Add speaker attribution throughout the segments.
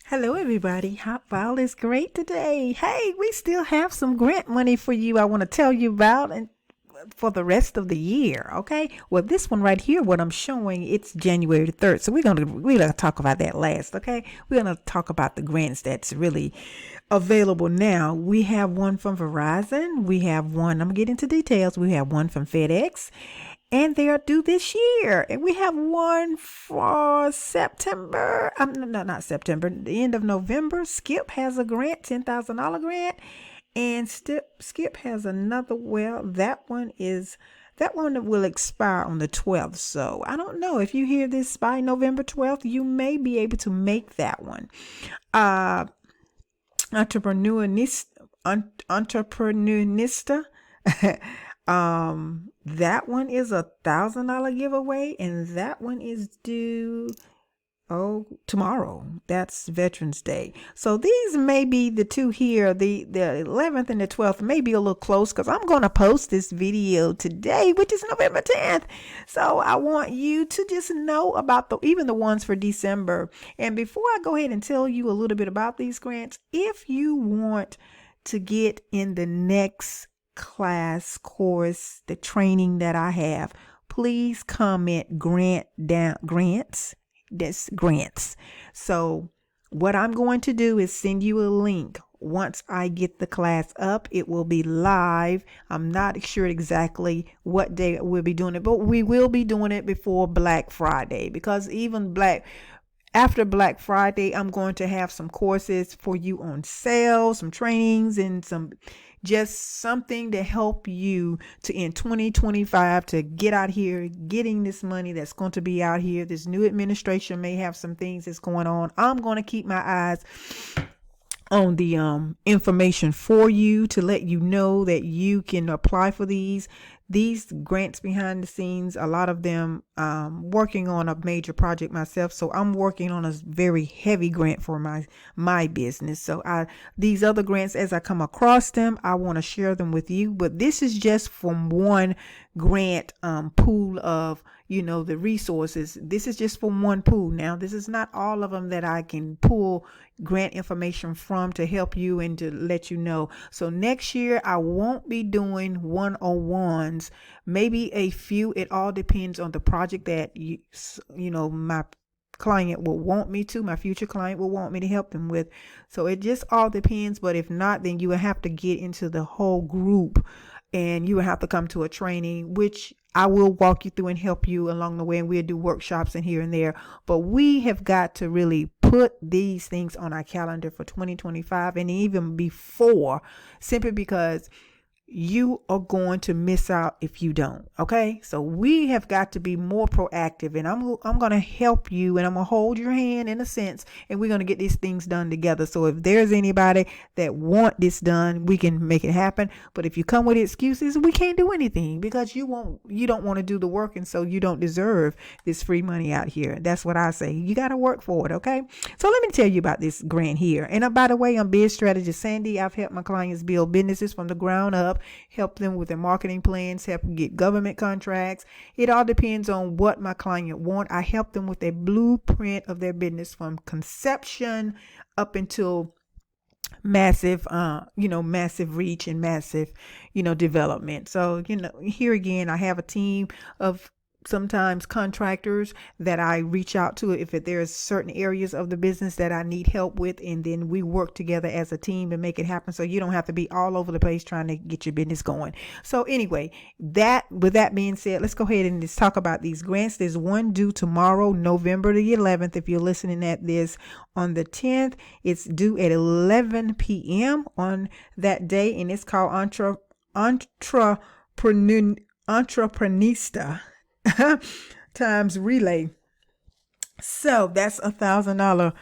Speaker 1: Hello, everybody. Hot File is great today. Hey, we still have some grant money for you. I want to tell you about and for the rest of the year. Okay. Well, this one right here, what I'm showing, it's January the 3rd. So we're gonna talk about that last. Okay. We're gonna talk about the grants that's really available now. We have one from Verizon. We have one. I'm gonna get into details. We have one from FedEx and they are due this year. And we have one for September. No, not September. The end of November. Skip has a grant, $10,000 grant, and Skip has another. Well, that one will expire on the 12th. So I don't know if you hear this by November 12th, you may be able to make that one. Uh, entrepreneurista. Entrepreneurista. That one is $1,000 giveaway, and that one is due tomorrow. That's Veterans Day. So these may be the two here. The 11th and the 12th may be a little close because I'm going to post this video today, which is November 10th. So I want you to just know about even the ones for December. And before I go ahead and tell you a little bit about these grants, if you want to get in the next class course, the training that I have, please comment grants. That's grants. So what I'm going to do is send you a link. Once I get the class up, it will be live. I'm not sure exactly what day we'll be doing it, but we will be doing it before Black Friday, because after Black Friday, I'm going to have some courses for you on sale, some trainings, and just something to help you to in 2025 to get out here, getting this money that's going to be out here. This new administration may have some things that's going on. I'm going to keep my eyes on the information for you to let you know that you can apply for these grants behind the scenes. A lot of them working on a major project myself, so I'm working on a very heavy grant for my business. So these other grants, as I come across them, I want to share them with you, but this is just from one grant pool of the resources. This is just from one pool. Now, this is not all of them that I can pull grant information from to help you and to let you know. So next year I won't be doing 101s, maybe a few. It all depends on the project that my client will want me to, my future client will want me to help them with. So it just all depends. But if not, then you will have to get into the whole group and you will have to come to a training, which I will walk you through and help you along the way, and we'll do workshops and here and there. But we have got to really put these things on our calendar for 2025 and even before, simply because you are going to miss out if you don't. Okay. So we have got to be more proactive, and I'm going to help you, and I'm going to hold your hand in a sense, and we're going to get these things done together. So if there's anybody that want this done, we can make it happen. But if you come with excuses, we can't do anything because you don't want to do the work. And so you don't deserve this free money out here. That's what I say. You got to work for it. Okay. So let me tell you about this grant here. And by the way, I'm Biz Strategist Sandy. I've helped my clients build businesses from the ground up, help them with their marketing plans, help them get government contracts. It all depends on what my client want. I help them with a blueprint of their business from conception up until massive reach and massive development. So here again, I have a team of sometimes contractors that I reach out to if there's certain areas of the business that I need help with, and then we work together as a team to make it happen, so you don't have to be all over the place trying to get your business going. So anyway, with that being said, let's go ahead and just talk about these grants. There's one due tomorrow, November the 11th. If you're listening at this on the 10th, it's due at 11 p.m. on that day, and it's called Entreprenista times relay. So that's $1,000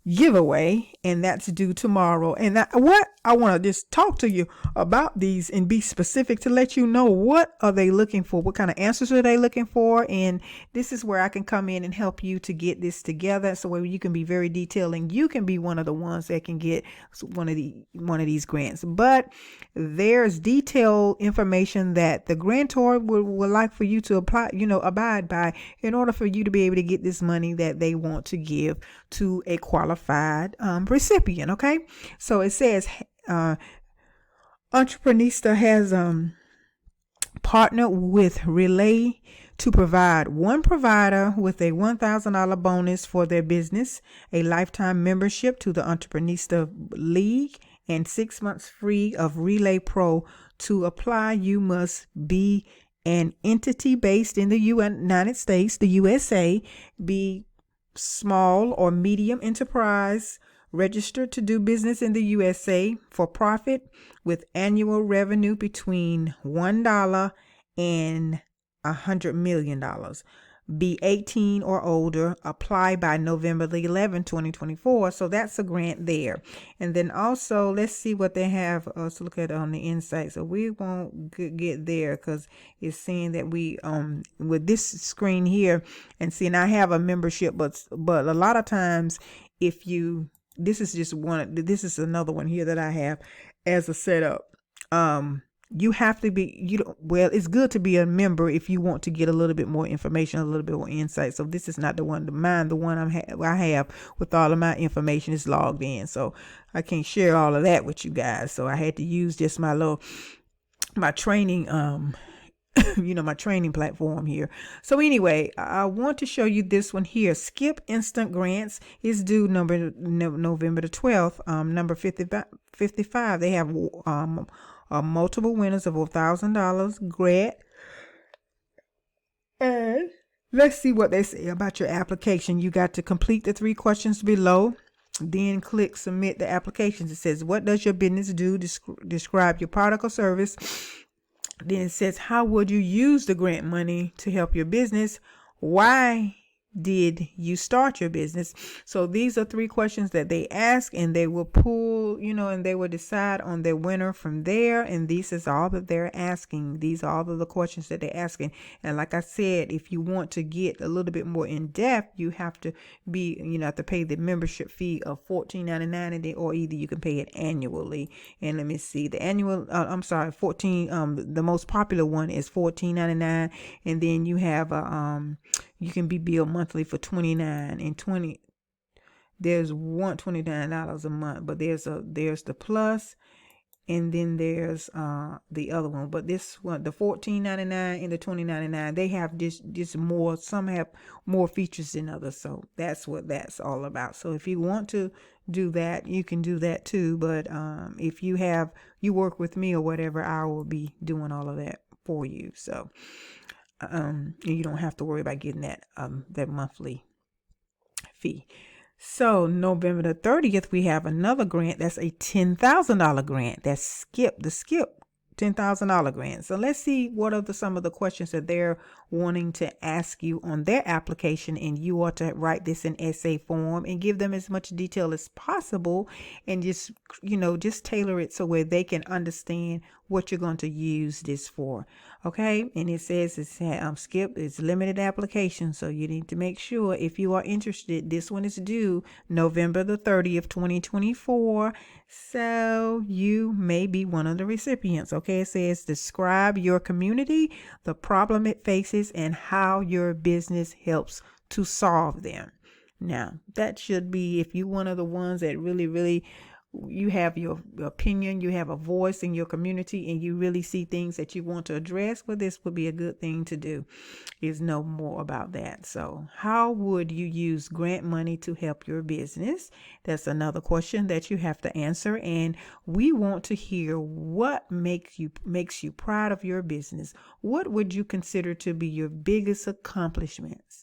Speaker 1: giveaway, and that's due tomorrow. And what I want to just talk to you about these and be specific to let you know what are they looking for, what kind of answers are they looking for, and this is where I can come in and help you to get this together, so where you can be very detailed and you can be one of the ones that can get one of these grants. But there's detailed information that the grantor would like for you to abide by in order for you to be able to get this money that they want to give to a qualified qualified recipient. Okay, so it says Entreprenista has partnered with Relay to provide one provider with a $1,000 bonus for their business, a lifetime membership to the Entreprenista League, and 6 months free of Relay Pro. To apply, you must be an entity based in the United States, the USA, be small or medium enterprise, registered to do business in the USA, for profit, with annual revenue between $1 and $100 million. Be 18 or older. Apply by November the 11th, 2024. So that's a grant there. And then also, let's see what they have us look at on the inside. So we won't get there because it's saying that we with this screen here, and see, and I have a membership, but a lot of times, if you, this is just one, this is another one here that I have as a setup. You have to be, well, it's good to be a member if you want to get a little bit more information, a little bit more insight. So this is not the one, the one I have with all of my information is logged in. So I can't share all of that with you guys. So I had to use just my training, my training platform here. So anyway, I want to show you this one here. Skip Instant Grants is due November the 12th. Number 55. They have multiple winners of $1,000 grant. And let's see what they say about your application. You got to complete the 3 questions below. Then click submit the applications. It says, what does your business do? Describe your product or service. Then it says, how would you use the grant money to help your business? Why did you start your business? So these are 3 questions that they ask, and they will pull, and they will decide on their winner from there. And this is all that they're asking. These are all of the questions that they're asking. And like I said, if you want to get a little bit more in depth, you have to have to pay the membership fee of $14.99, or either you can pay it annually. And let me see, the annual, the most popular one is $14.99, and then you have you can be billed monthly for $29 and $20. There's $129 a month, but there's the plus, and then there's the other one. But this one, the $14.99 and the $20.99, they have just more. Some have more features than others. So that's what that's all about. So if you want to do that, you can do that too. But if you work with me or whatever, I will be doing all of that for you. So you don't have to worry about getting that monthly fee. So November the 30th, we have another grant. That's a $10,000 grant. That's Skip $10,000 grant. So let's see what are some of the questions that they're wanting to ask you on their application, and you ought to write this in essay form and give them as much detail as possible, and just tailor it so where they can understand what you're going to use this for. Okay, and it says Skip is limited application, so you need to make sure, if you are interested, this one is due November the 30th, 2024. So you may be one of the recipients. Okay, it says describe your community, the problem it faces, and how your business helps to solve them. Now, that should be, if you're one of the ones that really you have your opinion, you have a voice in your community, and you really see things that you want to address, well, this would be a good thing to do, is know more about that. So how would you use grant money to help your business? That's another question that you have to answer. And we want to hear what makes you proud of your business. What would you consider to be your biggest accomplishments?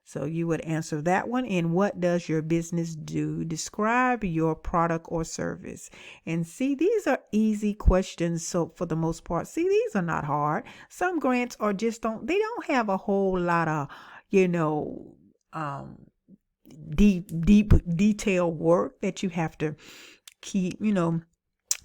Speaker 1: So you would answer that one. And what does your business do? Describe your product or service. And see, these are easy questions. So for the most part, see, these are not hard. Some grants are they don't have a whole lot of, deep detailed work that you have to keep,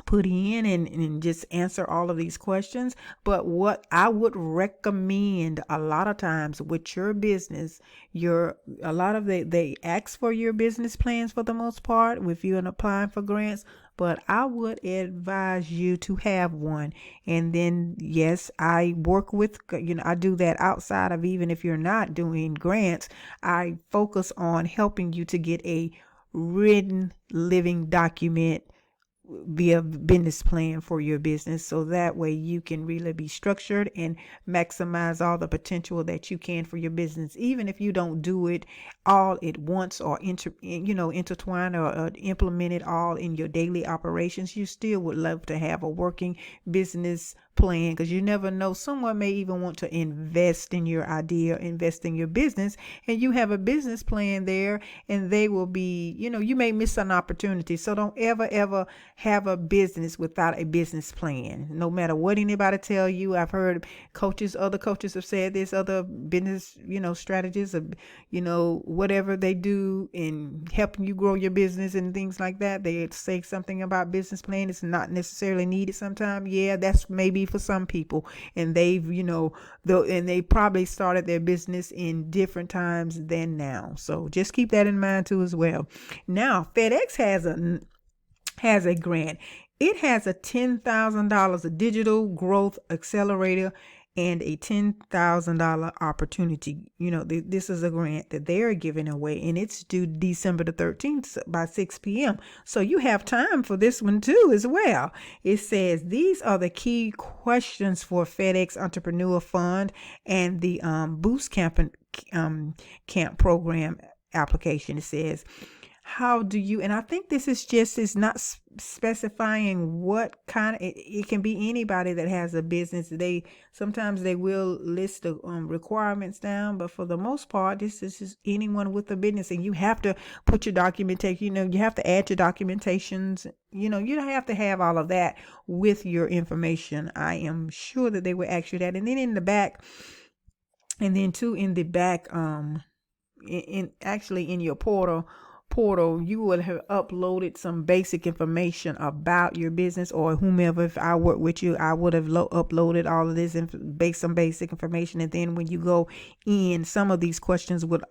Speaker 1: put in and just answer all of these questions. But what I would recommend a lot of times with your business, they ask for your business plans for the most part if you're applying for grants. But I would advise you to have one. And then, yes, I work with, I do that outside of, even if you're not doing grants, I focus on helping you to get a written living document, be a business plan for your business, so that way you can really be structured and maximize all the potential that you can for your business, even if you don't do it all at once or intertwine or implement it all in your daily operations. You still would love to have a working business plan, because you never know, someone may even want to invest in your idea, invest in your business, and you have a business plan there, and they will be, you may miss an opportunity. So don't ever have a business without a business plan, no matter what anybody tell you. I've heard other coaches have said this, other business strategies of whatever they do in helping you grow your business and things like that. They say something about business plan. It's not necessarily needed sometimes. Yeah, that's maybe for some people, and they've and they probably started their business in different times than now. So just keep that in mind too as well. Now FedEx has a grant. It has a $10,000 a digital growth accelerator and a $10,000 opportunity. This is a grant that they're giving away, and it's due December the 13th by 6 p.m. So you have time for this one too as well. It says these are the key questions for FedEx Entrepreneur Fund and the Boost Camp program application. It says, how do you, and I think this is not specifying what kind of, it can be anybody that has a business. Sometimes they will list the requirements down, but for the most part, this is just anyone with a business, and you have to put your documentation, you have to add your documentations, you don't have to have all of that with your information. I am sure that they will ask you that. And then in the back, in your portal, you would have uploaded some basic information about your business, or whomever. If I work with you, I would have uploaded all of this some basic information. And then when you go in, some of these questions would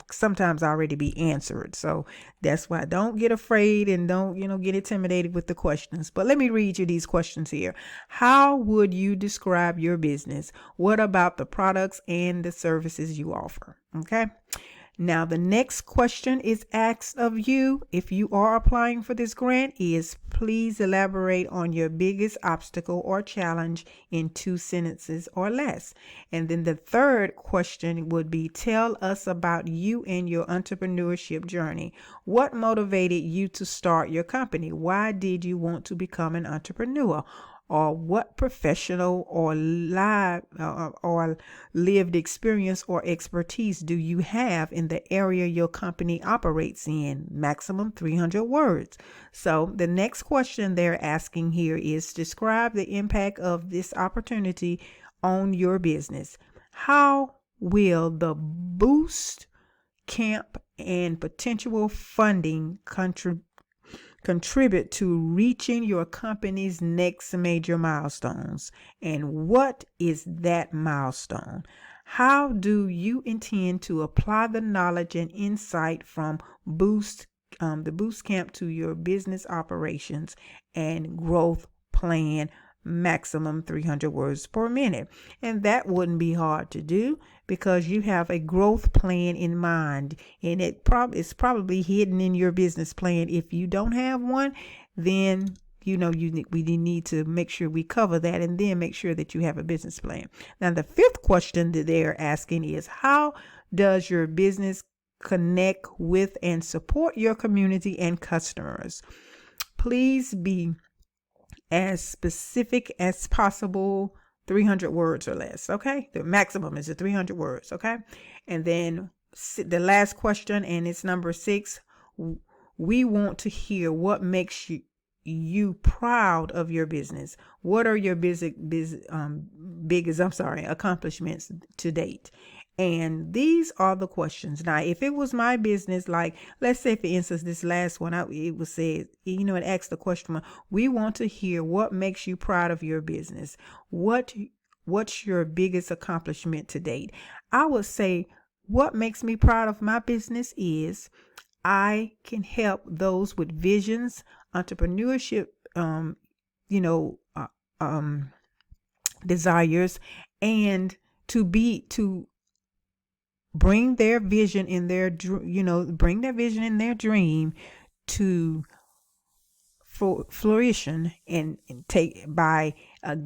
Speaker 1: sometimes already be answered. So that's why don't get afraid and don't, get intimidated with the questions. But let me read you these questions here. How would you describe your business? What about the products and the services you offer? Okay. Now, the next question is asked of you if you are applying for this grant is, please elaborate on your biggest obstacle or challenge in 2 sentences or less. And then the third question would be, tell us about you and your entrepreneurship journey. What motivated you to start your company? Why did you want to become an entrepreneur? Or what professional or lived experience or expertise do you have in the area your company operates in? Maximum 300 words. So the next question they're asking here is, describe the impact of this opportunity on your business. How will the Boost Camp and potential funding contribute to reaching your company's next major milestones? And what is that milestone? How do you intend to apply the knowledge and insight from the Boost Camp to your business operations and growth plan? Maximum 300 words per minute. And that wouldn't be hard to do, because you have a growth plan in mind, and it's probably hidden in your business plan. If you don't have one, then we need to make sure we cover that, and then make sure that you have a business plan. Now, the fifth question that they're asking is, how does your business connect with and support your community and customers? Please be as specific as possible, 300 words or less. Okay. The maximum is 300 words. Okay. And then the last question, and it's number 6. We want to hear what makes you proud of your business. What are your biggest accomplishments to date? And these are the questions. Now, if it was my business, like, let's say, for instance, this last one, it was said, it asked the question, we want to hear what makes you proud of your business. What's your biggest accomplishment to date? I would say what makes me proud of my business is I can help those with visions, entrepreneurship, desires, and to bring their vision in their, bring their vision in their dream to fruition, and take by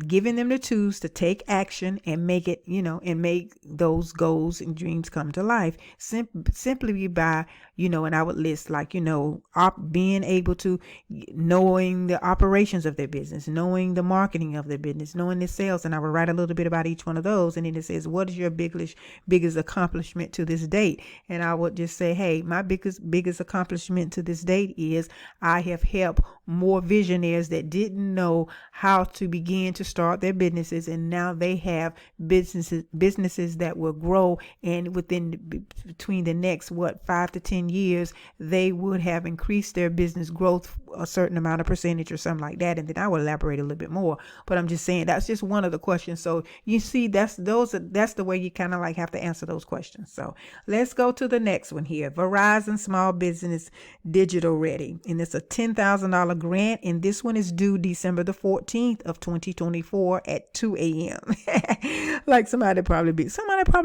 Speaker 1: giving them the tools to take action and make it, and make those goals and dreams come to life. Simply by, and I would list like, being able to, knowing the operations of their business, knowing the marketing of their business, knowing the sales. And I would write a little bit about each one of those. And then it says, what is your biggest accomplishment to this date? And I would just say, hey, my biggest accomplishment to this date is I have helped more visionaries that didn't know how to begin to start their businesses, and now they have businesses that will grow, and between the next 5 to 10 years they would have increased their business growth a certain amount of percentage or something like that. And then I will elaborate a little bit more, but I'm just saying that's just one of the questions. So you see, that's the way you kind of like have to answer those questions. So let's go to the next one here. Verizon Small Business Digital Ready, and it's a $10,000 grant, and this one is due December the 14th of 2024 at 2 a.m. Like somebody probably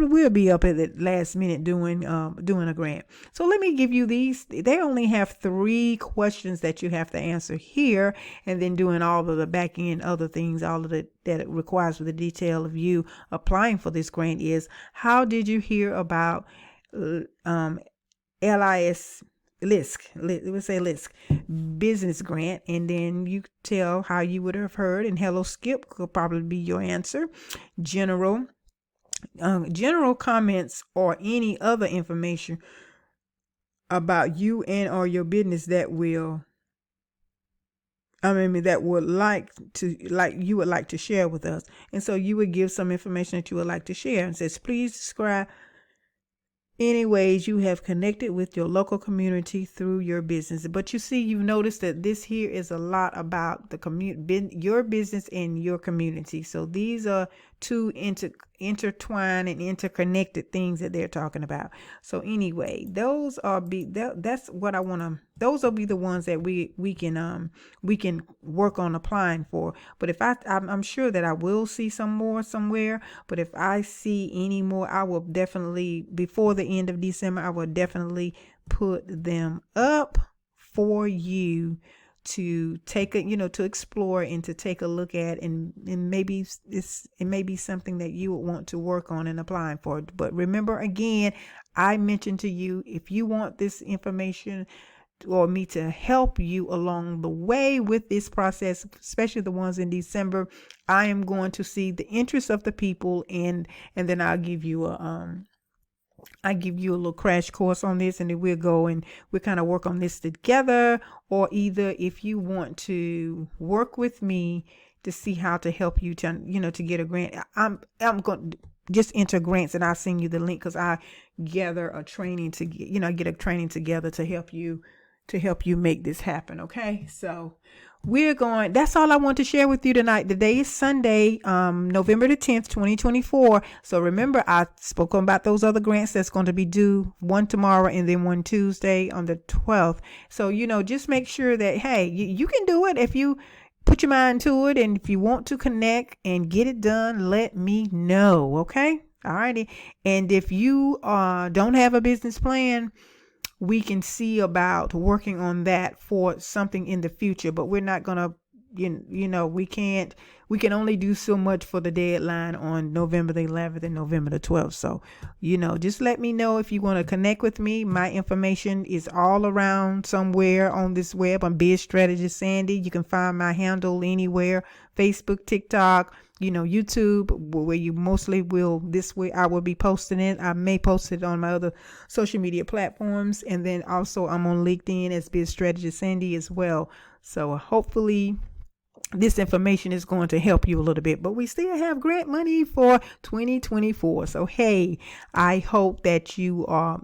Speaker 1: will be up at the last minute doing a grant. So let me give you these. They only have 3 questions that you have to answer here, and then doing all of the back end other things, all of that it requires for the detail of you applying for this grant is, how did you hear about LISC business grant? And then you tell how you would have heard, and hello Skip could probably be your answer. General comments or any other information about you and or your business that you would like to share with us. And so you would give some information that you would like to share, and says, please describe any ways you have connected with your local community through your business. But you see, you've noticed that this here is a lot about your business and your community. So these are 2 intertwined and interconnected things that they're talking about. So anyway, those will be the ones that we can work on applying for. But if I'm sure that I will see some more somewhere, but if I see any more, I will definitely, before the end of December, I will definitely put them up for you to take to explore and to take a look at, and maybe it may be something that you would want to work on and applying for. But remember, again, I mentioned to you, if you want this information or me to help you along the way with this process, especially the ones in December, I am going to see the interest of the people, and then I'll give you a little crash course on this, and then we'll go and we'll kind of work on this together. Or either if you want to work with me to see how to help you to get a grant, I'm going to just enter grants, and I'll send you the link, because I gather a training to get a training together to help you make this happen. Okay, so that's all I want to share with you tonight. The day is Sunday, November the 10th, 2024. So remember, I spoke about those other grants that's going to be due, one tomorrow and then one Tuesday on the 12th. So, just make sure that, hey, you can do it if you put your mind to it. And if you want to connect and get it done, let me know. Okay. All righty. And if you don't have a business plan, we can see about working on that for something in the future, but we're not going to, we can only do so much for the deadline on November the 11th and November the 12th. So, just let me know if you want to connect with me. My information is all around somewhere on this web. I'm Biz Strategist Sandy. You can find my handle anywhere: Facebook, TikTok, YouTube, where you mostly will. This way I will be posting it. I may post it on my other social media platforms. And then also I'm on LinkedIn as Biz Strategist Sandy as well. So hopefully this information is going to help you a little bit, but we still have grant money for 2024. So, hey, I hope that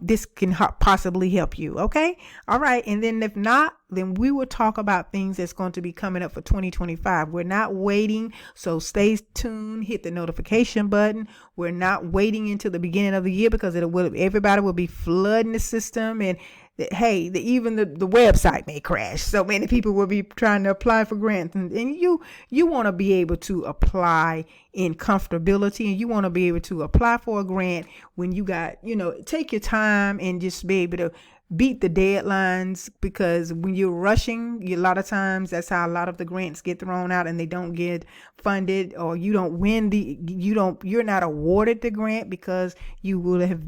Speaker 1: this can possibly help you. Okay. All right. And then if not, then we will talk about things that's going to be coming up for 2025. We're not waiting. So stay tuned, hit the notification button. We're not waiting until the beginning of the year, because everybody will be flooding the system, and that, hey, even the website may crash. So many people will be trying to apply for grants, and you want to be able to apply in comfortability, and you want to be able to apply for a grant when you got, take your time and just be able to beat the deadlines, because when you're rushing, a lot of times that's how a lot of the grants get thrown out and they don't get funded, or you don't win you're not awarded the grant because you would have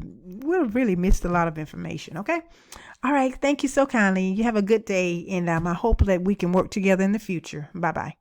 Speaker 1: really missed a lot of information. Okay. All right. Thank you so kindly. You have a good day, and I hope that we can work together in the future. Bye-bye.